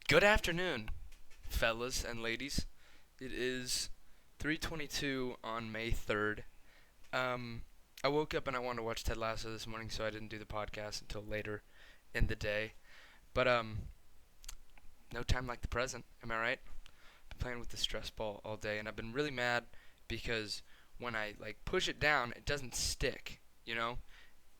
Good afternoon, fellas and ladies. It is 3:22 on May 3rd. Um, I woke up and I wanted to watch Ted Lasso this morning, so I didn't do the podcast until later in the day. But no time like the present. Am I right? Been playing with the stress ball all day, and I've been really mad because when I push it down, it doesn't stick. You know,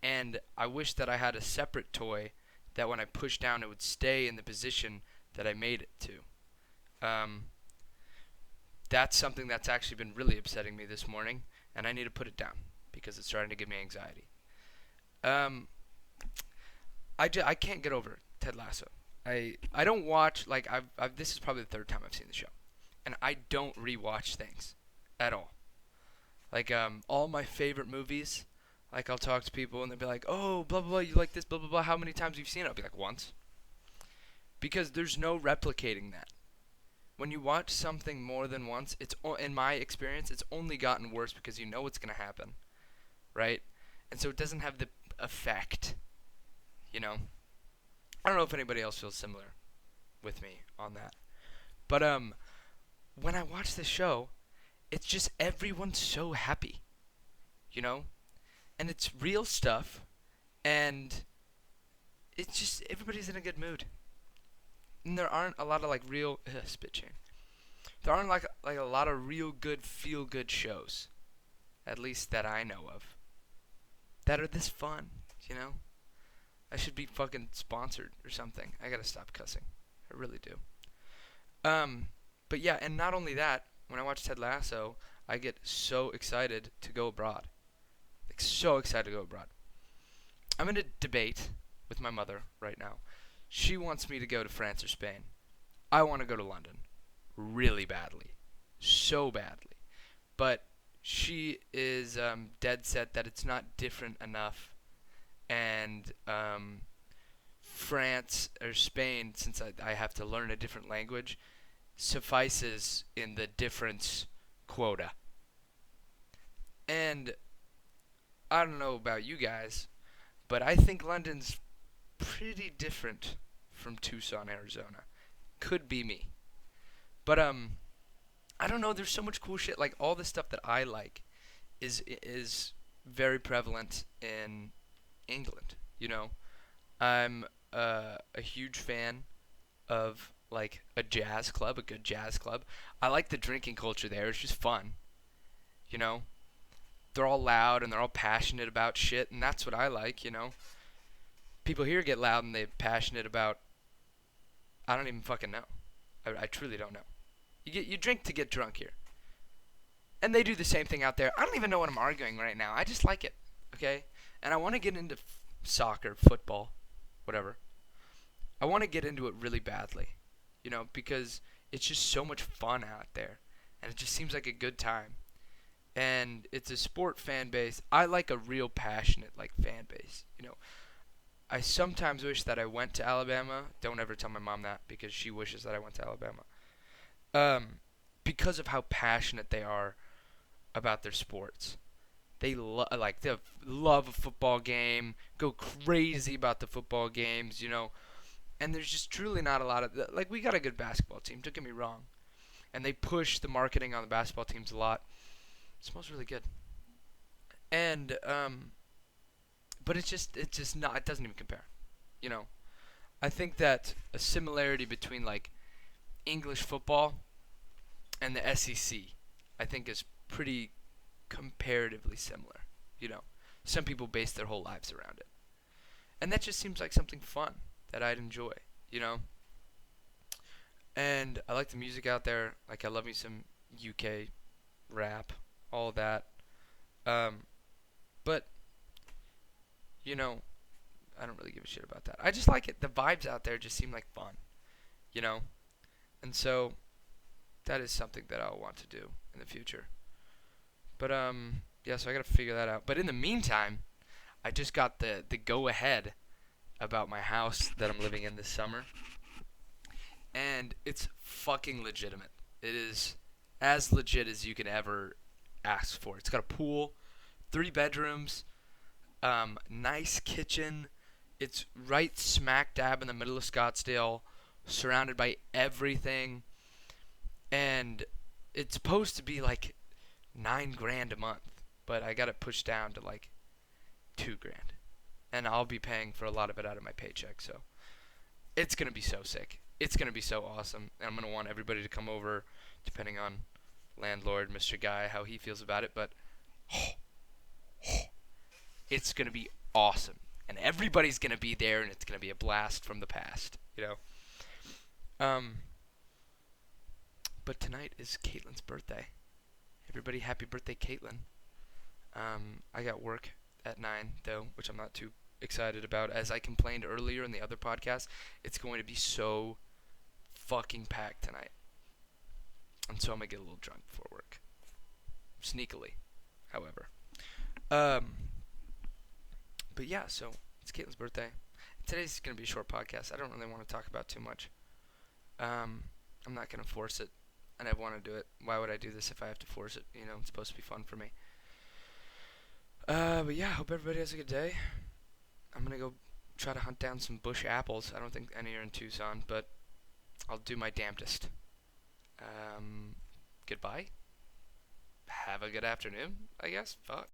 and I wish that I had a separate toy that when I push down, it would stay in the position that I made it to. That's something that's actually been really upsetting me this morning, and I need to put it down because it's starting to give me anxiety. Um, I can't get over Ted Lasso. I don't watch I've this is probably the third time I've seen the show, and I don't rewatch things at all. All my favorite movies, I'll talk to people and they'll be like, "Oh, blah blah blah, you like this, blah blah blah. How many times have you seen it?" I'll be like, "Once," because there's no replicating that. When you watch something more than once, in my experience, it's only gotten worse because you know what's gonna happen, right? And so it doesn't have the effect, you know. I don't know if anybody else feels similar with me on that, but when I watch this show, it's just everyone's so happy, you know, and it's real stuff, and it's just everybody's in a good mood. And there aren't a lot of real spit chain. There aren't a lot of real good feel good shows, at least that I know of, that are this fun. You know, I should be fucking sponsored or something. I gotta stop cussing. I really do. Um, but yeah, and not only that, when I watch Ted Lasso, I get so excited to go abroad. Like so excited to go abroad. I'm in a debate with my mother right now. She wants me to go to France or Spain. I want to go to London really badly. So badly. But she is dead set that it's not different enough. And France or Spain, since I have to learn a different language, suffices in the difference quota. And I don't know about you guys, but I think London's pretty different from Tucson, Arizona. Could be me. But I don't know, there's so much cool shit. Like all the stuff that I like is very prevalent in England, you know. I'm a huge fan of a jazz club, a good jazz club. I like the drinking culture there. It's just fun, you know. They're all loud and they're all passionate about shit, and that's what I like, you know. People here get loud and they're passionate about I don't even fucking know. I truly don't know. You drink to get drunk here. And they do the same thing out there. I don't even know what I'm arguing right now. I just like it, okay? And I want to get into soccer, football, whatever. I want to get into it really badly, you know, because it's just so much fun out there. And it just seems like a good time. And it's a sport fan base. I like a real passionate fan base, you know. I sometimes wish that I went to Alabama. Don't ever tell my mom that because she wishes that I went to Alabama. Um, because of how passionate they are about their sports. They love a football game, go crazy about the football games, you know. And there's just truly not a lot of we got a good basketball team. Don't get me wrong, and they push the marketing on the basketball teams a lot. It smells really good, and but it's just not. It doesn't even compare, you know. I think that a similarity between English football and the SEC, I think is pretty comparatively similar. You know, some people base their whole lives around it, and that just seems like something fun that I'd enjoy. You know, and I like the music out there. I love me some UK rap, all that. Um, but you know, I don't really give a shit about that. I just like it. The vibes out there just seem like fun. You know, and so that is something that I'll want to do in the future. But yeah, so I gotta figure that out. But in the meantime, I just got the go ahead about my house that I'm living in this summer, and it's fucking legitimate. It is as legit as you can ever ask for. It's got a pool, 3 bedrooms, nice kitchen. It's right smack dab in the middle of Scottsdale, surrounded by everything, and it's supposed to be like 9 grand a month, but I got it pushed down to like 2 grand, and I'll be paying for a lot of it out of my paycheck. So it's gonna be so sick. It's gonna be so awesome, and I'm gonna want everybody to come over, depending on landlord Mr. Guy how he feels about it. But it's gonna be awesome, and everybody's gonna be there, and it's gonna be a blast from the past. Um, but tonight is Caitlin's birthday. Everybody, happy birthday, Caitlin. I got work at 9 though, which I'm not too excited about. As I complained earlier in the other podcast, it's going to be so fucking packed tonight, and so I'm gonna get a little drunk before work, sneakily, however. Um, but yeah, so it's Caitlin's birthday. Today's gonna be a short podcast. I don't really want to talk about too much. I'm not gonna force it, and I want to do it. Why would I do this if I have to force it? It's supposed to be fun for me. But yeah, hope everybody has a good day. I'm gonna go try to hunt down some bush apples. I don't think any are in Tucson, but I'll do my damnedest. Goodbye. Have a good afternoon, I guess. Fuck.